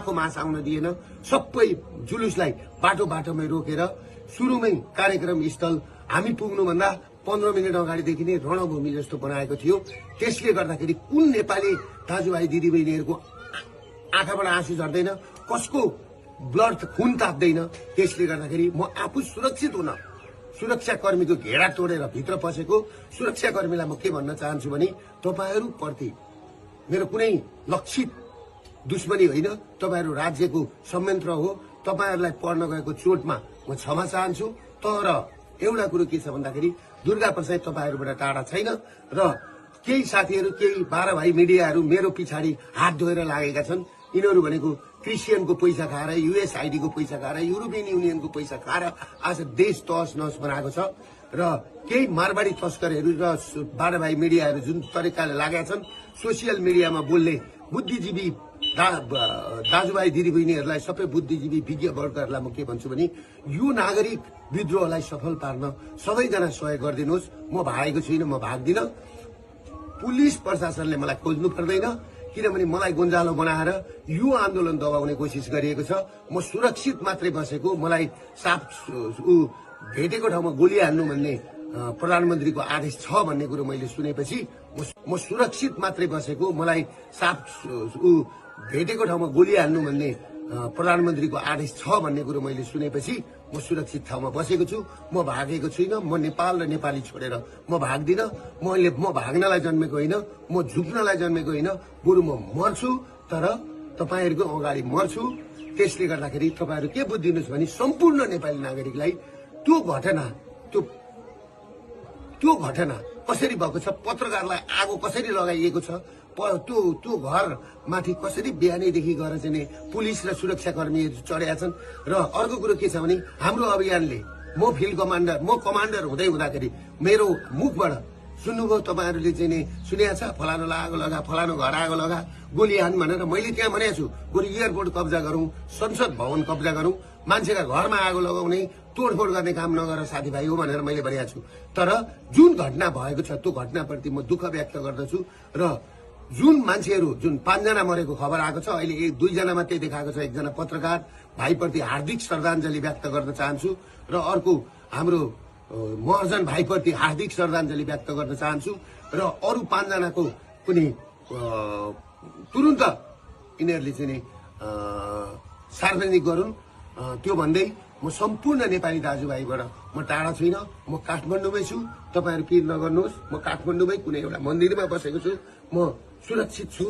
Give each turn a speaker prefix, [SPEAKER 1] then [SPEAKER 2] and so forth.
[SPEAKER 1] एउटाको मास आउन दिएन। सबै जुलुसलाई बाटो बाटोमै रोकेर सुरुमै कार्यक्रम स्थल हामी पुग्नुभन्दा 15 मिनट अगाडिदेखि नै रणभूमि जस्तो बनाएको थियो। त्यसले गर्दाखेरि कुन नेपाली दाजुभाइ दिदीबहिनीहरूको आँखाबाट आँसु झर्दैन, कसको ब्लड खुन ताप्दैन। त्यसले गर्दाखेरि म आफू सुरक्षित हुन सुरक्षाकर्मीको घेरा तोडेर भित्र पसेको सुरक्षाकर्मीलाई म के भन्न चाहन्छु भने तपाईहरुप्रति मेरो कुनै लक्षित दुश्मनी होइन, तपाईहरु राज्यको संयन्त्र हो। तपाईहरुलाई पर्न गएको चोटमा म क्षमा चाहन्छु। तर एउटा कुरो के छ भन्दाखेरि दुर्गा प्रसाद तपाईहरुबाट टाढा छैन र केही साथीहरु केही 12 भाइ मिडियाहरु मेरो पिछाडी हात धोएर लागेका छन्। यिनीहरु भनेको क्रिस्चियनको पैसा खाएर, युएसआईडी को पैसा खाएर, युरोपियन युनियनको पैसा खाएर आज देश तहस नहस बनाएको छ र केही मारवाडी तस्करहरु र 12 भाइ मिडियाहरु जुन तरिकाले लागेका छन् सोशल मिडियामा बोल्ने बुद्धिजीवी दाजुभाइ दिदीबहिनीहरूलाई, सबै बुद्धिजीवी विज्ञ वर्गहरूलाई म के भन्छु भने यो नागरिक विद्रोहलाई सफल पार्न सबैजना सहयोग गरिदिनुहोस्। म भागेको छुइनँ, म भाग्दिन। पुलिस प्रशासनले मलाई खोज्नु पर्दैन, किनभने मलाई गोन्जालो बनाएर यो आन्दोलन दबाउने कोसिस गरिएको छ। म सुरक्षित मात्रै बसेको, मलाई साफ भेटेको ठाउँमा गोली हान्नु भन्ने प्रधानमन्त्रीको आदेश छ भन्ने कुरो मैले सुनेपछि म सुरक्षित मात्रै बसेको, मलाई साफ भेटेको ठाउँमा गोली हान्नु भन्ने प्रधानमन्त्रीको आदेश छ भन्ने कुरो मैले सुनेपछि म सुरक्षित ठाउँमा बसेको छु। म भागेको छुइनँ। म नेपाल र नेपाली छोडेर म भाग्दिन। म भाग्नलाई जन्मेको होइन, म झुक्नलाई जन्मेको होइन, बरु म मर्छु तर तपाईहरुको अगाडि मर्छु। त्यसले गर्दाखेरि तपाईहरु के बुझ्दिनुस् भने सम्पूर्ण नेपाली नागरिकलाई त्यो घटना कसरी भएको छ, पत्रकारलाई आगो कसरी लगाइएको छ, त्यो घर माथि कसरी बिहानैदेखि गएर चाहिँ पुलिस र सुरक्षाकर्मीहरू चढेका छन्। र अर्को कुरो के छ भने हाम्रो अभियानले म फिल्ड कमान्डर, म कमान्डर हुँदै हुँदाखेरि मेरो मुखबाट सुन्नुभयो तपाईहरुले चाहिँ सुनेको छ फलानुलाई आगो लगा, फलानु घर आगो लगा, गोली हान भनेर। मैले त्यहाँ भनेको छु बरु एयरपोर्ट कब्जा गरौँ, संसद भवन कब्जा गरौँ, मान्छेका घरमा आगो लगाउने तोडफोड गर्ने काम नगर साथीभाइ हो भनेर मैले भनेको छु। तर जुन घटना भएको छ त्यो घटनाप्रति म दुःख व्यक्त गर्दछु र जुन मान्छेहरू जुन 5 जना मरेको खबर आएको छ, अहिले 2 जना मात्रै देखाएको छ, एकजना पत्रकार भाइप्रति हार्दिक श्रद्धाञ्जली व्यक्त गर्न चाहन्छु र अर्को हाम्रो महर्जन भाइप्रति हार्दिक श्रद्धाञ्जली व्यक्त गर्न चाहन्छु र अरु 5 जनाको पनि तुरुन्त यिनीहरूले चाहिँ सार्वजनिक गरून्। त्यो भन्दै म सम्पूर्ण नेपाली दाजुभाइबाट म टाढा छुइनँ, म काठमाडौँमै छु। तपाईहरु पिर नगर्नुहोस्, म काठमाडौँमै कुनै एउटा मन्दिरमा बसेको छु, म सुरक्षित छु।